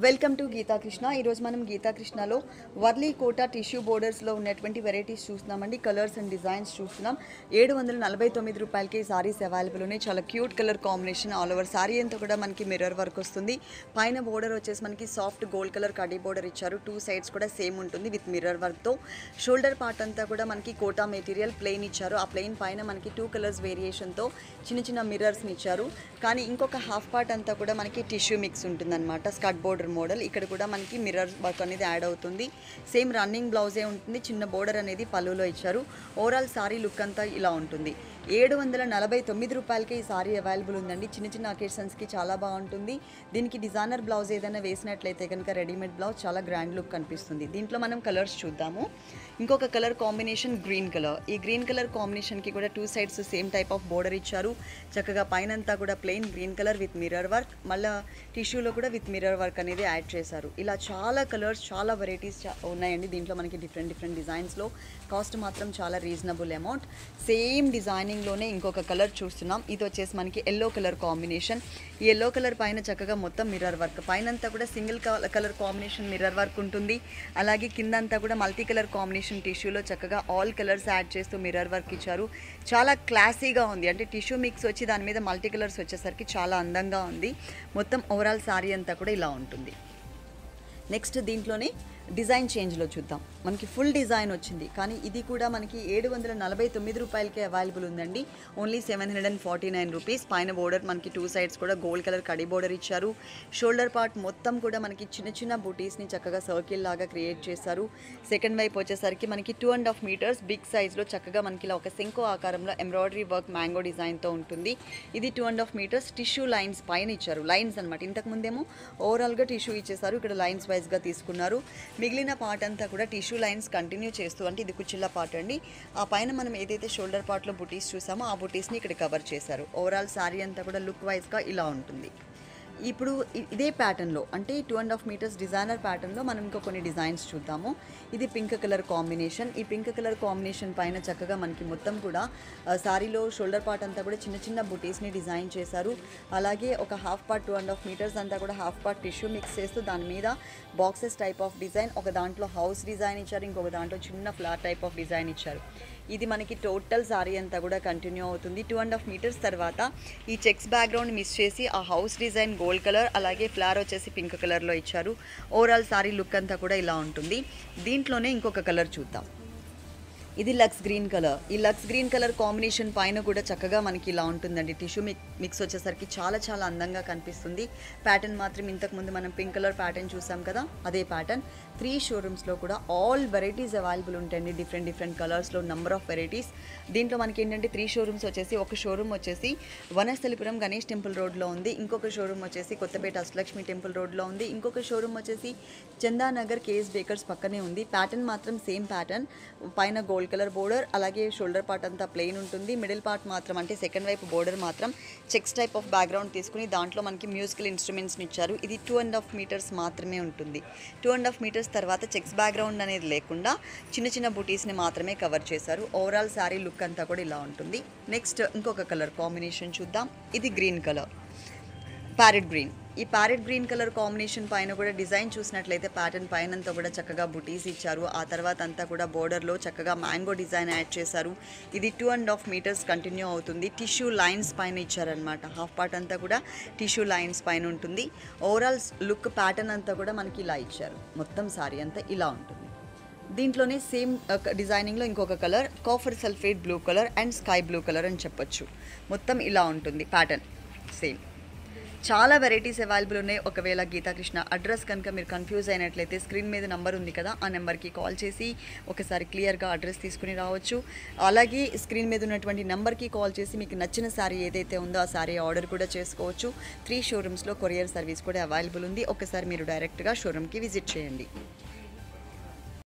Welcome to Gita Krishna. ఈరోజు మనం గీతా కృష్ణలో వర్లీ కోటా టిష్యూ బోర్డర్స్లో ఉన్నటువంటి వెరైటీస్ చూస్తున్నామండి. కలర్స్ అండ్ డిజైన్స్ చూస్తున్నాం. 749 రూపాయలకి సారీస్ అవైలబుల్ ఉన్నాయి. చాలా cute colour combination. All over sorry అంతా కూడా మనకి మిర్రర్ వర్క్ వస్తుంది. పైన బోర్డర్ వచ్చేసి మనకి soft gold colour khadi border ఇచ్చారు. 2 సైడ్స్ కూడా సేమ్ ఉంటుంది విత్ మిర్రర్ వర్క్తో. షోల్డర్ పార్ట్ అంతా కూడా మనకి కోటా మెటీరియల్ ప్లెయిన్ ఇచ్చారు. ఆ ప్లెయిన్ పైన మనకి 2 కలర్స్ వేరియేషన్తో చిన్న చిన్న మిర్రర్స్ని ఇచ్చారు. కానీ ఇంకొక హాఫ్ పార్ట్ అంతా కూడా మనకి టిష్యూ మిక్స్ ఉంటుందన్నమాట. Skirt border model. ఇక్కడ కూడా మనకి మిర్రర్ వర్క్ అనేది యాడ్ అవుతుంది. సేమ్ రన్నింగ్ బ్లౌజే ఉంటుంది. చిన్న బోర్డర్ అనేది పళ్ళులో ఇచ్చారు. ఓవరాల్ సారీ లుక్ అంతా ఇలా ఉంటుంది. 749 రూపాయలకి ఈ సారీ అవైలబుల్ ఉందండి. చిన్న చిన్న అకేషన్స్కి చాలా బాగుంటుంది. దీనికి డిజైనర్ బ్లౌజ్ ఏదైనా వేసినట్లయితే కనుక రెడీమేడ్ బ్లౌజ్ చాలా గ్రాండ్ లుక్ కనిపిస్తుంది. దీంట్లో మనం కలర్స్ చూద్దాము. ఇంకొక కలర్ కాంబినేషన్ గ్రీన్ కలర్. ఈ గ్రీన్ కలర్ కాంబినేషన్కి కూడా 2 sides same type of border ఇచ్చారు. చక్కగా పైనంతా కూడా plain green colour with mirror work, మళ్ళీ టిష్యూలో కూడా విత్ మిర్రర్ వర్క్ అనేది యాడ్ చేశారు. ఇలా చాలా కలర్స్, చాలా వెరైటీస్ ఉన్నాయండి. దీంట్లో మనకి డిఫరెంట్ డిజైన్స్లో. కాస్ట్ మాత్రం చాలా రీజనబుల్ అమౌంట్. సేమ్ డిజైనింగ్లోనే ఇంకొక కలర్ చూస్తున్నాం. ఇది వచ్చేసి మనకి ఎల్లో కలర్ కాంబినేషన్. ఈ ఎల్లో కలర్ పైన చక్కగా మొత్తం మిర్రర్ వర్క్, పైనంతా కూడా single colour combination mirror work ఉంటుంది. అలాగే కిందంతా కూడా మల్టీ కలర్ కాంబినేషన్ టిష్యూలో చక్కగా ఆల్ కలర్స్ యాడ్ చేస్తూ మిర్రర్ వర్క్ ఇచ్చారు. చాలా క్లాసీగా ఉంది. అంటే టిష్యూ మిక్స్ వచ్చి దాని మీద మల్టీ కలర్స్ వచ్చేసరికి చాలా అందంగా ఉంది. మొత్తం ఓవరాల్ సారీ అంతా కూడా ఇలా ఉంటుంది. నెక్స్ట్ దీంట్లోనే డిజైన్ చేంజ్లో చూద్దాం. మనకి ఫుల్ డిజైన్ వచ్చింది, కానీ ఇది కూడా మనకి 749 రూపాయలకే అవైలబుల్ ఉందండి. Only 749 rupees. పైన బోర్డర్ మనకి 2 సైడ్స్ కూడా గోల్డ్ కలర్ కడీ బోర్డర్ ఇచ్చారు. షోల్డర్ పార్ట్ మొత్తం కూడా మనకి చిన్న చిన్న బూటీస్ని చక్కగా సర్కిల్ లాగా క్రియేట్ చేశారు. సెకండ్ వైపు వచ్చేసరికి మనకి 2.5 మీటర్స్ బిగ్ సైజ్లో చక్కగా మనకి ఇలా ఒక శంకు ఆకారంలో ఎంబ్రాయిడరీ వర్క్ మ్యాంగో డిజైన్తో ఉంటుంది. ఇది 2.5 మీటర్స్. టిష్యూ లైన్స్ పైన ఇచ్చారు. లైన్స్ అనమాట. ఇంతకుముందేమో ఓవరాల్గా టిష్యూ ఇచ్చేసారు. ఇక్కడ లైన్స్ వైజ్గా తీసుకున్నారు. మిగిలిన పార్ట్ అంతా కూడా టిష్యూ లైన్స్ కంటిన్యూ చేస్తూ, అంటే ఇది కుచ్చిళ్ళ పార్ట్ అండి. ఆ పైన మనం ఏదైతే షోల్డర్ పార్ట్లో బుటీస్ చూసామో ఆ బుటీస్ని ఇక్కడ కవర్ చేశారు. ఓవరాల్ సారీ అంతా కూడా లుక్ వైజ్గా ఇలా ఉంటుంది. ఇప్పుడు ఇదే ప్యాటర్న్లో, అంటే 2.5 మీటర్స్ డిజైనర్ ప్యాటర్న్లో మనం ఇంకా కొన్ని డిజైన్స్ చూద్దాము. ఇది పింక్ కలర్ కాంబినేషన్. ఈ పింక్ కలర్ కాంబినేషన్ పైన చక్కగా మనకి మొత్తం కూడా సారీలో షోల్డర్ పార్ట్ అంతా కూడా చిన్న చిన్న బుటీస్ని డిజైన్ చేశారు. అలాగే ఒక హాఫ్ పార్ట్ 2.5 మీటర్స్ అంతా కూడా హాఫ్ పార్ట్ టిష్యూ మిక్స్ చేస్తూ దాని మీద బాక్సెస్ టైప్ ఆఫ్ డిజైన్, ఒక దాంట్లో హౌస్ డిజైన్ ఇచ్చారు, ఇంకొక దాంట్లో చిన్న ఫ్లాట్ టైప్ ఆఫ్ డిజైన్ ఇచ్చారు. ఇది మనకి టోటల్ సారీ అంతా కూడా కంటిన్యూ అవుతుంది. 2.5 మీటర్స్ తర్వాత ఈ చెక్స్ బ్యాక్గ్రౌండ్ మిస్ చేసి ఆ హౌస్ డిజైన్ గోల్డ్ కలర్, అలాగే ఫ్లవర్ వచ్చేసి పింక్ కలర్లో ఇచ్చారు. ఓవరాల్ సారీ లుక్ అంతా కూడా ఇలా ఉంటుంది. దీంట్లోనే ఇంకొక కలర్ చూద్దాం. ఇది లక్స్ గ్రీన్ కలర్. ఈ లక్స్ గ్రీన్ కలర్ కాంబినేషన్ పైన కూడా చక్కగా మనకి ఇలా ఉంటుందండి. టిష్యూ మిక్స్ వచ్చేసరికి చాలా చాలా అందంగా కనిపిస్తుంది. ప్యాటర్న్ మాత్రం ఇంతకుముందు మనం పింక్ కలర్ ప్యాటర్న్ చూసాం కదా, అదే ప్యాటర్న్. 3 షోరూమ్స్లో కూడా ఆల్ వెరైటీస్ అవైలబుల్ ఉంటాయండి. డిఫరెంట్ కలర్స్లో నంబర్ ఆఫ్ వెరైటీస్. దీంట్లో మనకి ఏంటంటే 3 షోరూమ్స్ వచ్చేసి, ఒక షోరూమ్ వచ్చేసి వనస్థలిపురం గణేష్ టెంపుల్ రోడ్లో ఉంది, ఇంకొక షోరూమ్ వచ్చేసి కొత్తపేట అష్టలక్ష్మి టెంపుల్ రోడ్లో ఉంది, ఇంకొక షోరూమ్ వచ్చేసి చందానగర్ కేఎస్ బేకర్స్ పక్కనే ఉంది. ప్యాటర్న్ మాత్రం సేమ్ ప్యాటర్న్. పైన గోల్డ్ కలర్ బోర్డర్, అలాగే షోల్డర్ పార్ట్ అంతా ప్లెయిన్ ఉంటుంది. మిడిల్ పార్ట్ మాత్రం, అంటే సెకండ్ వైపు బోర్డర్ మాత్రం చెక్స్ టైప్ ఆఫ్ బ్యాక్గ్రౌండ్ తీసుకుని దాంట్లో మనకి మ్యూజికల్ ఇన్స్ట్రుమెంట్స్ని ఇచ్చారు. ఇది 2.5 మీటర్స్ మాత్రమే ఉంటుంది. 2.5 మీటర్స్ తర్వాత చెక్స్ బ్యాక్గ్రౌండ్ అనేది లేకుండా చిన్న చిన్న బుటీస్ని మాత్రమే కవర్ చేశారు. ఓవరాల్ శారీ లుక్ అంతా కూడా ఇలా ఉంటుంది. నెక్స్ట్ ఇంకొక కలర్ కాంబినేషన్ చూద్దాం. ఇది గ్రీన్ కలర్, ప్యారెట్ గ్రీన్. ఈ ప్యారెట్ గ్రీన్ కలర్ కాంబినేషన్ పైన కూడా డిజైన్ చూసినట్లయితే ప్యాటర్న్ పైనంతా కూడా చక్కగా బుటీస్ ఇచ్చారు. ఆ తర్వాత అంతా కూడా బోర్డర్లో చక్కగా మ్యాంగో డిజైన్ యాడ్ చేశారు. ఇది 2.5 మీటర్స్ కంటిన్యూ అవుతుంది. టిష్యూ లైన్స్ పైన ఇచ్చారనమాట. హాఫ్ పార్ట్ అంతా కూడా టిష్యూ లైన్స్ పైన ఉంటుంది. ఓవరాల్ లుక్ ప్యాటర్న్ అంతా కూడా మనకి ఇలా ఇచ్చారు. మొత్తం సారీ అంతా ఇలా ఉంటుంది. దీంట్లోనే సేమ్ డిజైనింగ్లో ఇంకొక colour, copper sulphate blue colour and sky blue colour అని చెప్పొచ్చు. మొత్తం ఇలా ఉంటుంది ప్యాటర్న్ సేమ్. చాలా వెరైటీస్ అవైలబుల్ ఉన్నాయి. ఒకవేళ గీతాకృష్ణ అడ్రస్ కనుక మీరు కన్ఫ్యూజ్ అయినట్లయితే స్క్రీన్ మీద నెంబర్ ఉంది కదా, ఆ నెంబర్కి కాల్ చేసి ఒకసారి క్లియర్గా అడ్రస్ తీసుకుని రావచ్చు. అలాగే స్క్రీన్ మీద ఉన్నటువంటి నెంబర్కి కాల్ చేసి మీకు నచ్చిన శారీ ఏదైతే ఉందో ఆ శారీ ఆర్డర్ కూడా చేసుకోవచ్చు. 3 షోరూమ్స్లో కొరియర్ సర్వీస్ కూడా అవైలబుల్ ఉంది. ఒకసారి మీరు డైరెక్ట్గా షోరూమ్కి విజిట్ చేయండి.